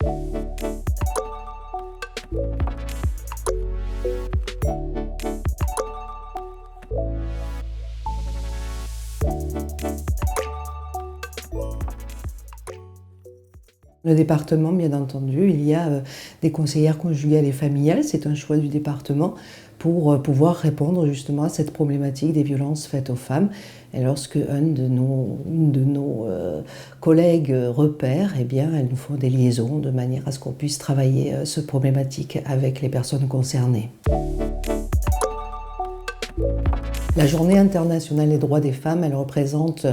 Le département, bien entendu, il y a des conseillères conjugales et familiales, c'est un choix du département pour pouvoir répondre justement à cette problématique des violences faites aux femmes. Et lorsque une de nos collègues repère, eh bien, elles nous font des liaisons de manière à ce qu'on puisse travailler cette problématique avec les personnes concernées. La Journée internationale des droits des femmes, elle représente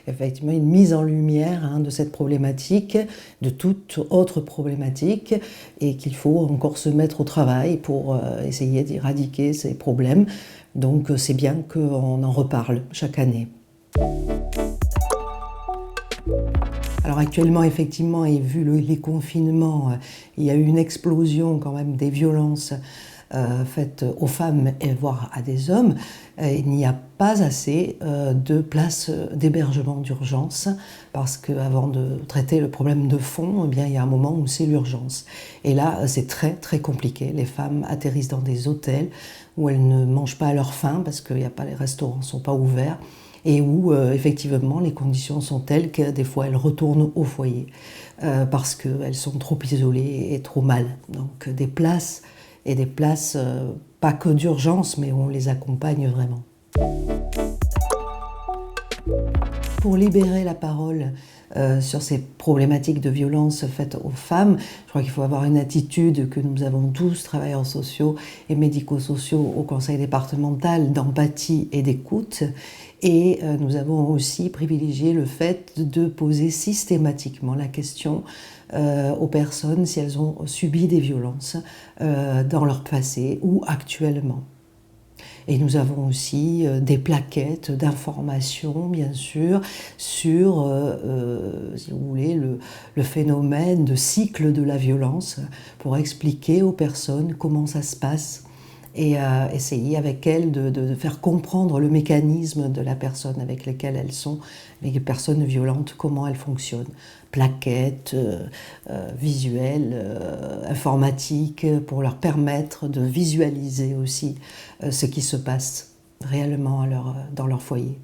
effectivement une mise en lumière de cette problématique, de toute autre problématique, et qu'il faut encore se mettre au travail pour essayer d'éradiquer ces problèmes. Donc c'est bien qu'on en reparle chaque année. Alors actuellement, effectivement, et vu les confinements, il y a eu une explosion quand même des violences faites aux femmes et voire à des hommes. Il n'y a pas assez de places d'hébergement d'urgence parce qu'avant de traiter le problème de fond, eh bien, il y a un moment où c'est l'urgence. Et là, c'est très très compliqué. Les femmes atterrissent dans des hôtels où elles ne mangent pas à leur faim parce que les restaurants ne sont pas ouverts et où effectivement les conditions sont telles que des fois elles retournent au foyer parce qu'elles sont trop isolées et trop mal. Donc des places pas que d'urgence, mais où on les accompagne vraiment. Pour libérer la parole sur ces problématiques de violence faites aux femmes, je crois qu'il faut avoir une attitude que nous avons tous, travailleurs sociaux et médico-sociaux au conseil départemental, d'empathie et d'écoute. Et nous avons aussi privilégié le fait de poser systématiquement la question aux personnes si elles ont subi des violences dans leur passé ou actuellement. Et nous avons aussi des plaquettes d'information, bien sûr, sur, si vous voulez, le phénomène de cycle de la violence pour expliquer aux personnes comment ça se passe et essayer avec elles de faire comprendre le mécanisme de la personne avec laquelle elles sont, les personnes violentes, comment elles fonctionnent. Plaquettes, visuels, informatiques, pour leur permettre de visualiser aussi ce qui se passe réellement dans leur foyer.